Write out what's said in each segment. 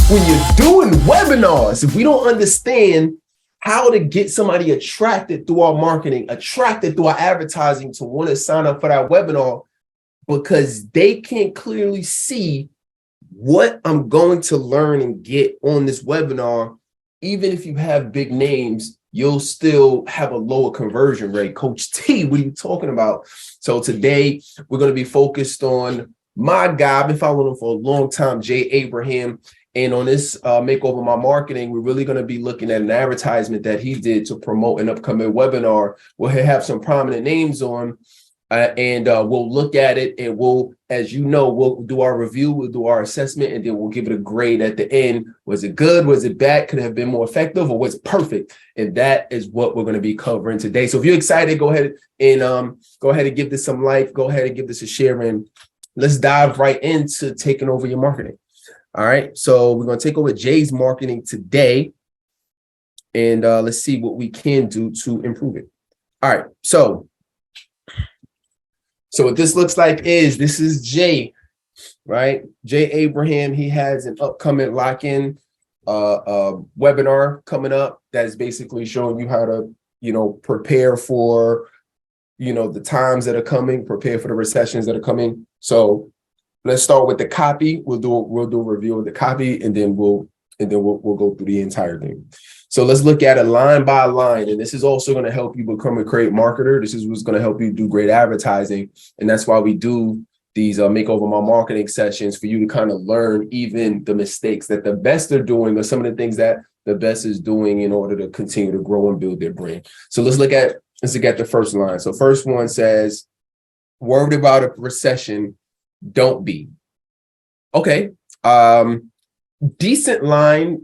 when you're doing webinars, if we don't understand how to get somebody attracted through our marketing, attracted through our advertising to want to sign up for that webinar, because they can't clearly see what I'm going to learn and get on this webinar, even if you have big names, you'll still have a lower conversion rate. Coach T, what are you talking about? So today we're going to be focused on my guy. I've been following him for a long time, Jay Abraham. And on this Makeover My Marketing, we're really going to be looking at an advertisement that he did to promote an upcoming webinar where he'll have some prominent names on. And we'll look at it, and we'll, as you know, we'll do our review, we'll do our assessment, and then we'll give it a grade at the end. Was it good? Was it bad? Could it have been more effective, or was it perfect? And that is what we're going to be covering today. So if you're excited, go ahead and give this some life. Go ahead and give this a share, and let's dive right into taking over your marketing. All right. So we're going to take over Jay's marketing today, and let's see what we can do to improve it. All right. So what this looks like is, this is Jay, right? Jay Abraham. He has an upcoming lock-in webinar coming up that is basically showing you how to, prepare for, the times that are coming, prepare for the recessions that are coming. So let's start with the copy. We'll do a review of the copy, and then we'll go through the entire thing. So let's look at it line by line. And this is also going to help you become a great marketer. This is what's going to help you do great advertising. And that's why we do these Makeover My Marketing sessions, for you to kind of learn even the mistakes that the best are doing, or some of the things that the best is doing in order to continue to grow and build their brand. So let's look at the first line. So first one says, worried about a recession, don't be. Okay. Decent line.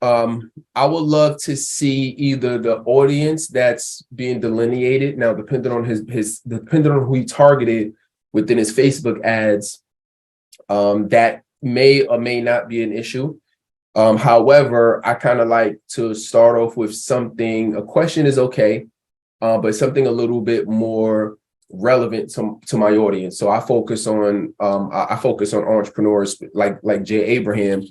I would love to see either the audience that's being delineated now, depending on depending on who he targeted within his Facebook ads, that may or may not be an issue. However, I kind of like to start off with a question is okay, but something a little bit more relevant to my audience. So I focus on entrepreneurs like Jay Abraham,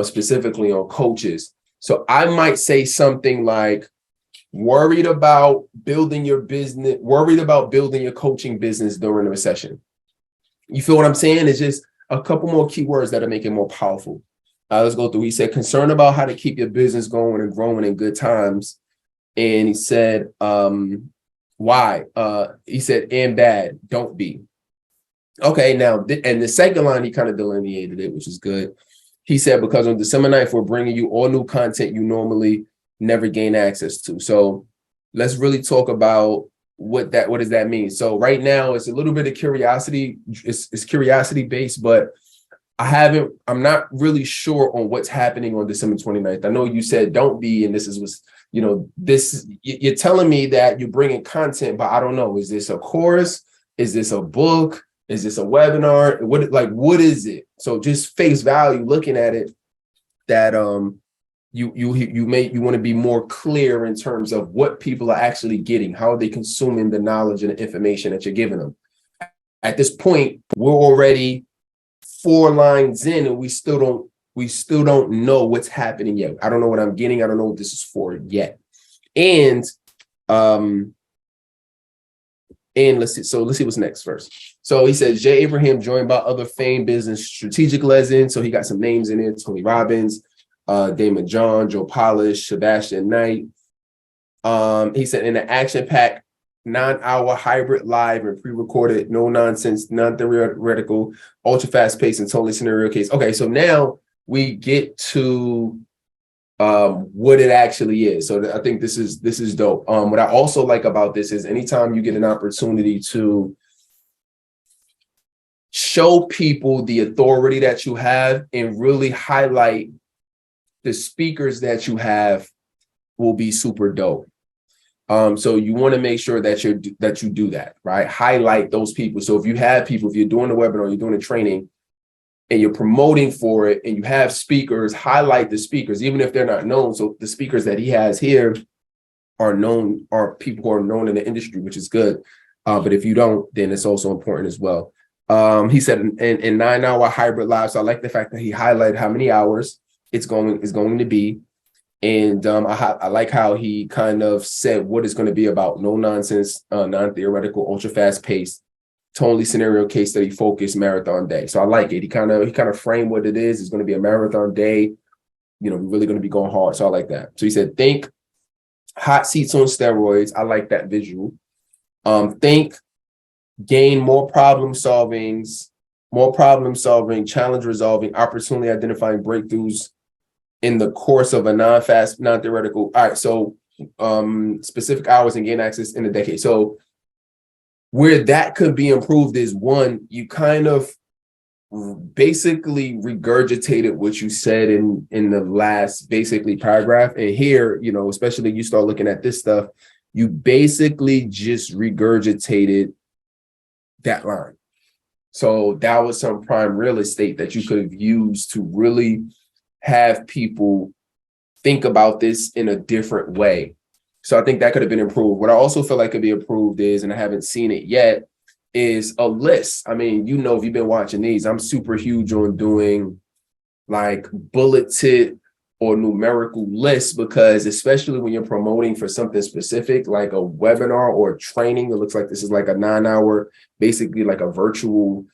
specifically on coaches. So I might say something like, worried about building your coaching business during the recession. You feel what I'm saying? It's just a couple more keywords that'll make it more powerful. Let's go through. He said, concerned about how to keep your business going and growing in good times. And he said, why? He said, and bad, don't be. Okay, now, and the second line, he kind of delineated it, which is good. He said, because on December 9th, we're bringing you all new content you normally never gain access to. So let's really talk about what does that mean? So right now, it's a little bit of curiosity. It's curiosity based, but I'm not really sure on what's happening on December 29th. I know you said don't be, and this is what's, you're telling me that you're bringing content, but I don't know. Is this a course? Is this a book? Is this a webinar? What is it? So just face value, looking at it, that you want to be more clear in terms of what people are actually getting, how are they consuming the knowledge and the information that you're giving them. At this point, we're already 4 lines in, and we still don't know what's happening yet. I don't know what I'm getting. I don't know what this is for yet. And let's see what's next first. So he says, Jay Abraham joined by other famed business strategic legends. So he got some names in there: Tony Robbins, Damon John, Joe Polish, Sebastian Knight. He said, in an action-packed 9-hour hybrid live and pre-recorded, no nonsense, non-theoretical, ultra fast-paced, and totally scenario case. Okay, so now we get to what it actually is. So I think this is dope. What I also like about this is, anytime you get an opportunity to show people the authority that you have and really highlight the speakers that you have, will be super dope. So you want to make sure that you do that, right? Highlight those people. So if you have people, if you're doing a webinar, you're doing a training, and you're promoting for it, and you have speakers, highlight the speakers, even if they're not known. So the speakers that he has here are people who are known in the industry, which is good. But if you don't, then it's also important as well. He said in 9-hour hybrid live. So I like the fact that he highlighted how many hours it's going to be. And I like how he kind of said what it's going to be about: no nonsense, non-theoretical, ultra fast paced, totally scenario case study focused marathon day. So I like it. He kind of framed what it is. It's going to be a marathon day. We're really going to be going hard. So I like that. So he said, think hot seats on steroids. I like that visual. Think gain more problem solving, challenge resolving, opportunity identifying breakthroughs in the course of a non-fast, non-theoretical. All right, so specific hours and gain access in a decade. So where that could be improved is, one, you kind of basically regurgitated what you said in the last basically paragraph. And here, especially you start looking at this stuff, you basically just regurgitated that line. So that was some prime real estate that you could have used to really have people think about this in a different way. So I think that could have been improved. What I also feel like could be improved is, and I haven't seen it yet, is a list. I mean, if you've been watching these, I'm super huge on doing like bulleted or numerical lists, because especially when you're promoting for something specific, like a webinar or training, it looks like this is like a 9-hour, basically like a virtual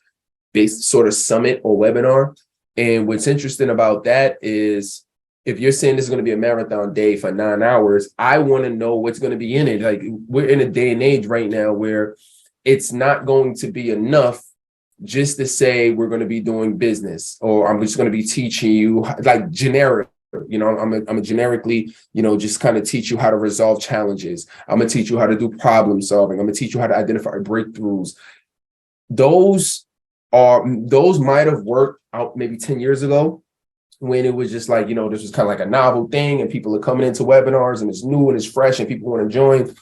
based sort of summit or webinar. And what's interesting about that is, if you're saying this is going to be a marathon day for 9 hours, I want to know what's going to be in it. Like, we're in a day and age right now where it's not going to be enough just to say we're going to be doing business, or I'm just going to be teaching you like generic. I'm a generically, just kind of teach you how to resolve challenges. I'm going to teach you how to do problem solving. I'm going to teach you how to identify breakthroughs. Those might have worked out maybe 10 years ago, when it was just like, this was kind of like a novel thing and people are coming into webinars and it's new and it's fresh and people want to join.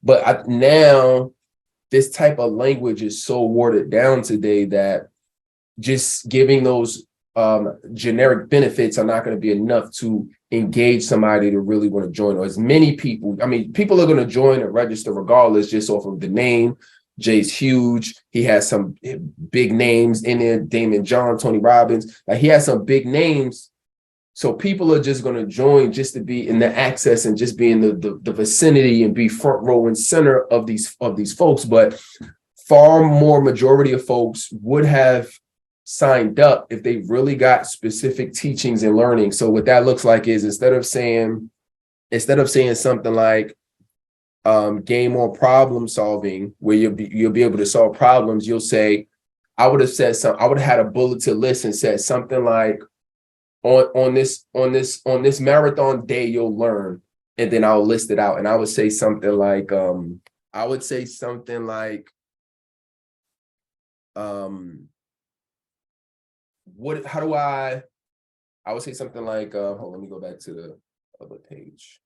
But now this type of language is so watered down today that just giving those generic benefits are not going to be enough to engage somebody to really want to join, or as many people. I mean, people are going to join and register regardless, just off of the name. Jay's huge. He has some big names in there. Damon John, Tony Robbins. Like, he has some big names. So people are just going to join just to be in the access and just be in the vicinity and be front row and center of these folks. But far more majority of folks would have signed up if they really got specific teachings and learning. So what that looks like is, instead of saying something like gain more problem solving, where you'll be able to solve problems, you'll say, I would have had a bulleted list and said something like, on this marathon day you'll learn, and then I'll list it out. And I would say something like I would say something like, hold on, let me go back to the other page.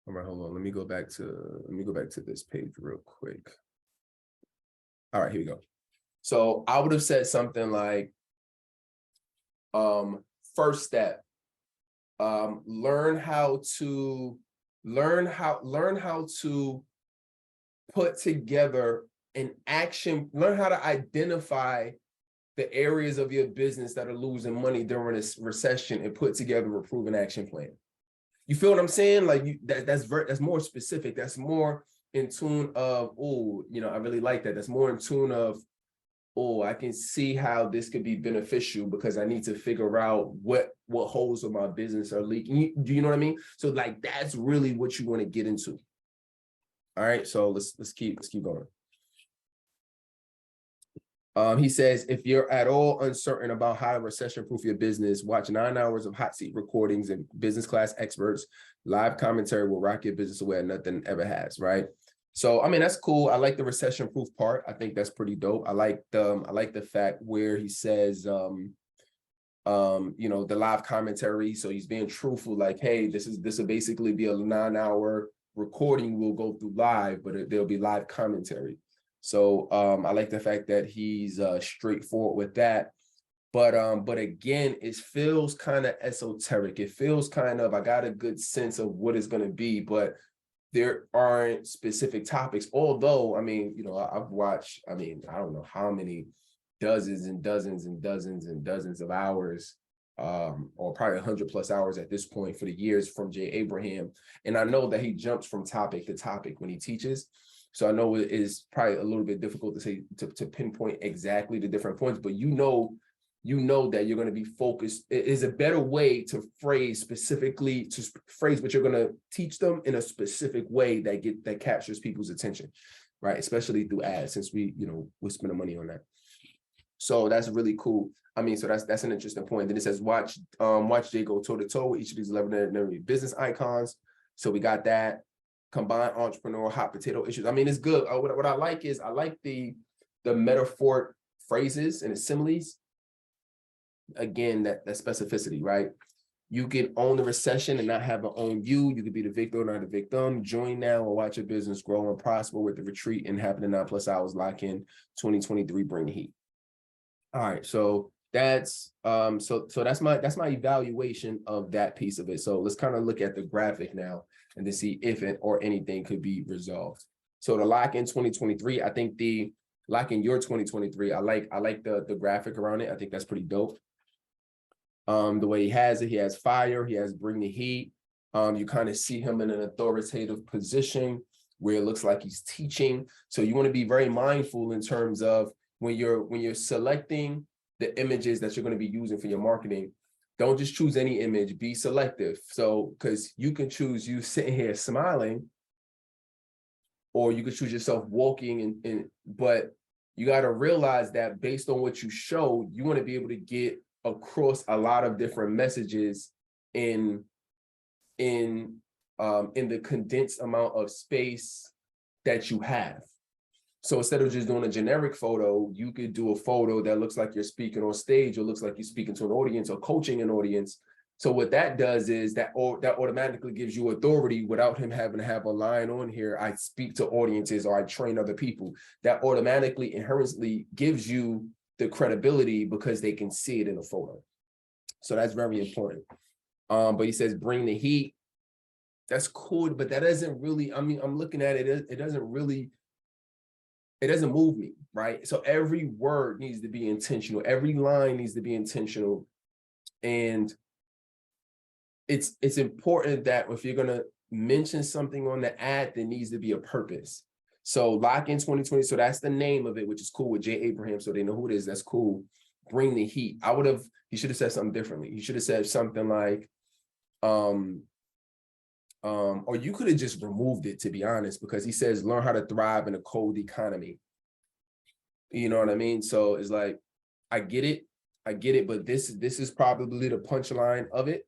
All right, hold on. Let me go back to this page real quick. All right, here we go. So I would have said something like, first step, learn how to put together an action, learn how to identify the areas of your business that are losing money during this recession and put together a proven action plan. You feel what I'm saying? Like, that's more specific. That's more in tune of, I really like that. That's more in tune of, I can see how this could be beneficial because I need to figure out what holes of my business are leaking. Do you know what I mean? So like, that's really what you want to get into. All right, so let's keep going. He says, if you're at all uncertain about how to recession-proof your business, watch 9 hours of hot seat recordings and business class experts. Live commentary will rock your business away nothing ever has, right? So, I mean, that's cool. I like the recession-proof part. I think that's pretty dope. I like the fact where he says, the live commentary. So he's being truthful, like, hey, this will basically be a 9-hour recording. We'll go through live, but there'll be live commentary. So I like the fact that he's straightforward with that. But again, it feels kind of esoteric. It feels kind of, I got a good sense of what it's going to be, but there aren't specific topics. Although, I mean, you know, I've watched, I mean, I don't know how many dozens and dozens and dozens and dozens of hours, or probably 100+ hours at this point for the years from Jay Abraham. And I know that he jumps from topic to topic when he teaches. So I know it is probably a little bit difficult to say, to pinpoint exactly the different points, but you know that you're going to be focused. It is a better way to phrase specifically, to phrase what you're going to teach them in a specific way that captures people's attention, right? Especially through ads, since we're spending money on that. So that's really cool. I mean, so that's an interesting point. Then it says watch Jay go toe to toe with each of these 11 business icons. So we got that. Combine entrepreneurial hot potato issues. I mean, it's good. What I like is I like the metaphoric phrases and the similes. Again, that specificity, right? You can own the recession and not have it own you. You could be the victor, not the victim. Join now or watch your business grow and prosper with the retreat and having the 9+ hours lock in 2023. Bring the heat. All right, so that's so that's my evaluation of that piece of it. So let's kind of look at the graphic now and to see if it or anything could be resolved. So the lock in 2023, I think the lock in your 2023, I like the graphic around it. I think that's pretty dope. The way he has fire, he has bring the heat. You kind of see him in an authoritative position where it looks like he's teaching. So you want to be very mindful in terms of when you're selecting the images that you're going to be using for your marketing. Don't just choose any image, be selective. So, because you can choose you sitting here smiling, or you could choose yourself walking but you got to realize that based on what you show, you want to be able to get across a lot of different messages in the condensed amount of space that you have. So instead of just doing a generic photo, you could do a photo that looks like you're speaking on stage, or looks like you're speaking to an audience or coaching an audience. So what that does is that automatically gives you authority without him having to have a line on here. I speak to audiences or I train other people. That automatically inherently gives you the credibility because they can see it in a photo. So that's very important. But he says, bring the heat. That's cool, but that doesn't really, I mean, I'm looking at it, it doesn't move me, right? So every word needs to be intentional. Every line needs to be intentional. And it's important that if you're going to mention something on the ad, there needs to be a purpose. So lock in 2020. So that's the name of it, which is cool with Jay Abraham. So they know who it is. That's cool. Bring the heat. He should have said something differently. He should have said something like, or you could have just removed it, to be honest, because he says, learn how to thrive in a cold economy. You know what I mean? So it's like, I get it, but this is probably the punchline of it.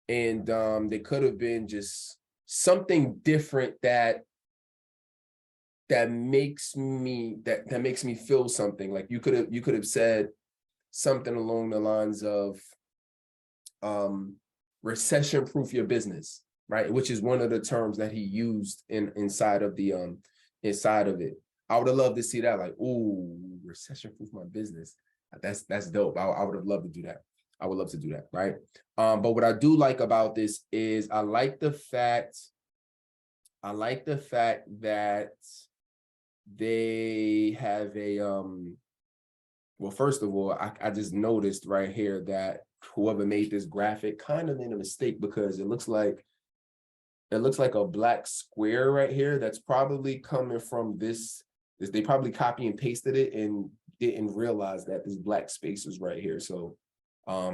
And there could have been just something different that makes me feel something. Like you could have said something along the lines of recession proof your business, right? Which is one of the terms that he used inside of it. I would have loved to see that, like, ooh, recession proof my business. That's dope. I would have loved to do that. I would love to do that, right? But what I do like about this is I like the fact that they have a well, first of all, I just noticed right here that whoever made this graphic kind of made a mistake, because it looks like a black square right here that's probably coming from this. They probably copy and pasted it and didn't realize that this black space was right here. So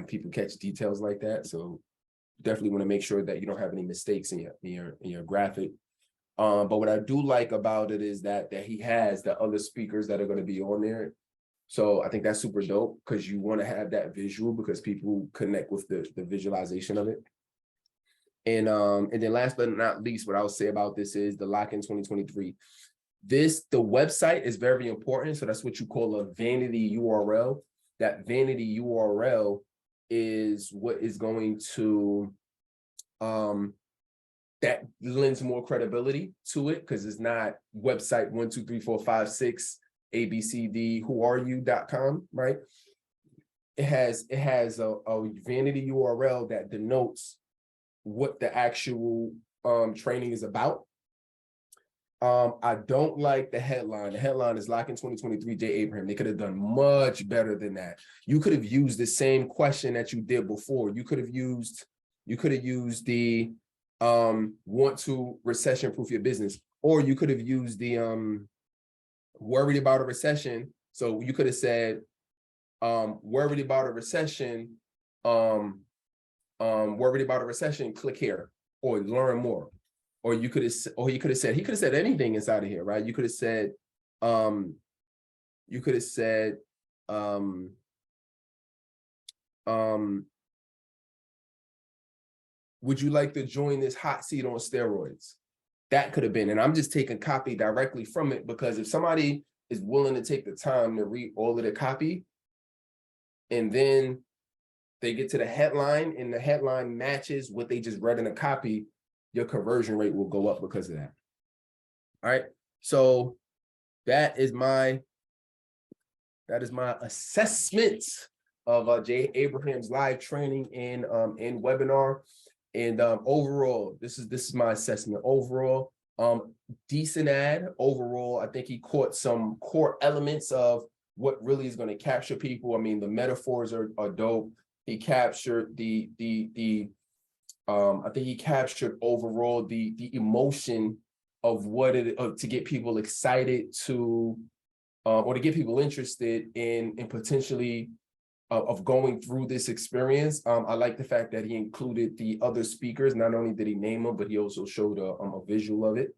people catch details like that. So definitely want to make sure that you don't have any mistakes in your graphic. But what I do like about it is that he has the other speakers that are going to be on there. So I think that's super dope, because you want to have that visual, because people connect with the visualization of it. And then last but not least, what I would say about this is the lock in 2023. The website is very important. So that's what you call a vanity URL. That vanity URL is what is going to that lends more credibility to it, because it's not website 1 2 3 4 5 6 ABCD whoareyou.com, right? it has a vanity URL that denotes what the actual training is about. I don't like the headline. The headline is Lock in 2023, Jay Abraham. They could have done much better than that. You could have used the same question that you did before. You could have used the want to recession proof your business, or you could have used the worried about a recession. So you could have said worried about a recession, click here or learn more. Or he could have said anything inside of here, right? You could have said, would you like to join this hot seat on steroids? That could have been, and I'm just taking copy directly from it, because if somebody is willing to take the time to read all of the copy, and then they get to the headline and the headline matches what they just read in the copy, your conversion rate will go up because of that. All right. So that is my assessment of Jay Abraham's live training in webinar. And overall, this is my assessment. Overall, decent ad. Overall, I think he caught some core elements of what really is going to capture people. I mean, the metaphors are dope. He captured I think he captured overall the emotion of what it to get people excited to or to get people interested in potentially of going through this experience. I like the fact that he included the other speakers. Not only did he name them, but he also showed a visual of it.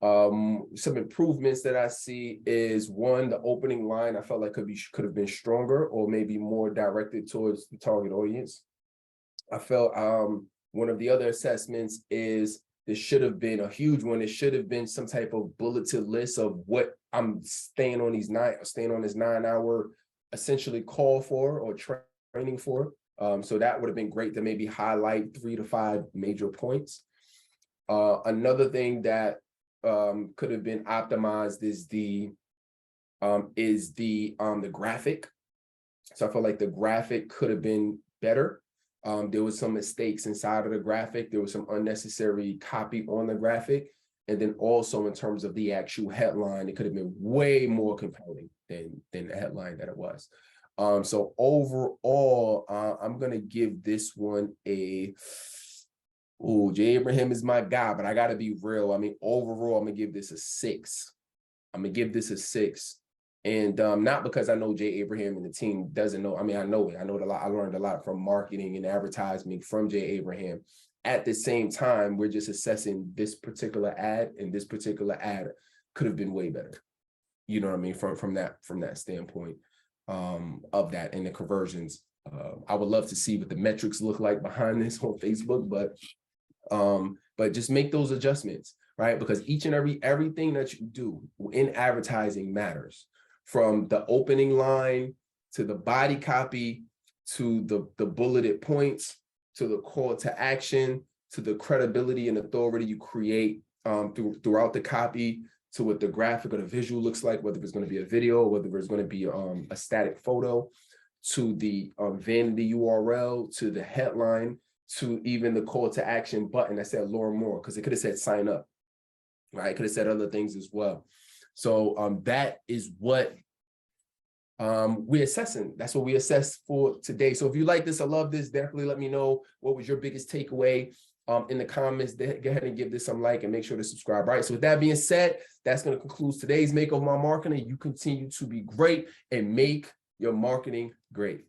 Some improvements that I see is, one, the opening line I felt like could have been stronger or maybe more directed towards the target audience. I felt one of the other assessments is this should have been a huge one. It should have been some type of bulleted list of what I'm staying on this 9-hour essentially call for or training for. So that would have been great to maybe highlight 3 to 5 major points. Another thing that could have been optimized is the graphic. So I feel like the graphic could have been better. There was some mistakes inside of the graphic. There was some unnecessary copy on the graphic. And then also in terms of the actual headline, it could have been way more compelling than the headline that it was. So overall, I'm going to give this one Jay Abraham is my guy, but I got to be real. I mean, overall, I'm going to give this a 6. I'm going to give this a 6. And not because I know Jay Abraham and the team doesn't know. I mean, I know it. I know it a lot. I learned a lot from marketing and advertising from Jay Abraham. At the same time, we're just assessing this particular ad, and this particular ad could have been way better. You know what I mean? From that standpoint of that and the conversions. I would love to see what the metrics look like behind this on Facebook, but just make those adjustments, right? Because each and everything that you do in advertising matters. From the opening line to the body copy to the bulleted points to the call to action to the credibility and authority you create throughout the copy, to what the graphic or the visual looks like, whether it's going to be a video, whether it's going to be a static photo, to the vanity URL, to the headline, to even the call to action button that said learn more, because it could have said sign up, right? It could have said other things as well. So that is what we're assessing. That's what we assess for today. So if you like this, I love this, definitely let me know what was your biggest takeaway in the comments. Go ahead and give this some like and make sure to subscribe. All right. So with that being said, that's going to conclude today's Make of My Marketing. You continue to be great and make your marketing great.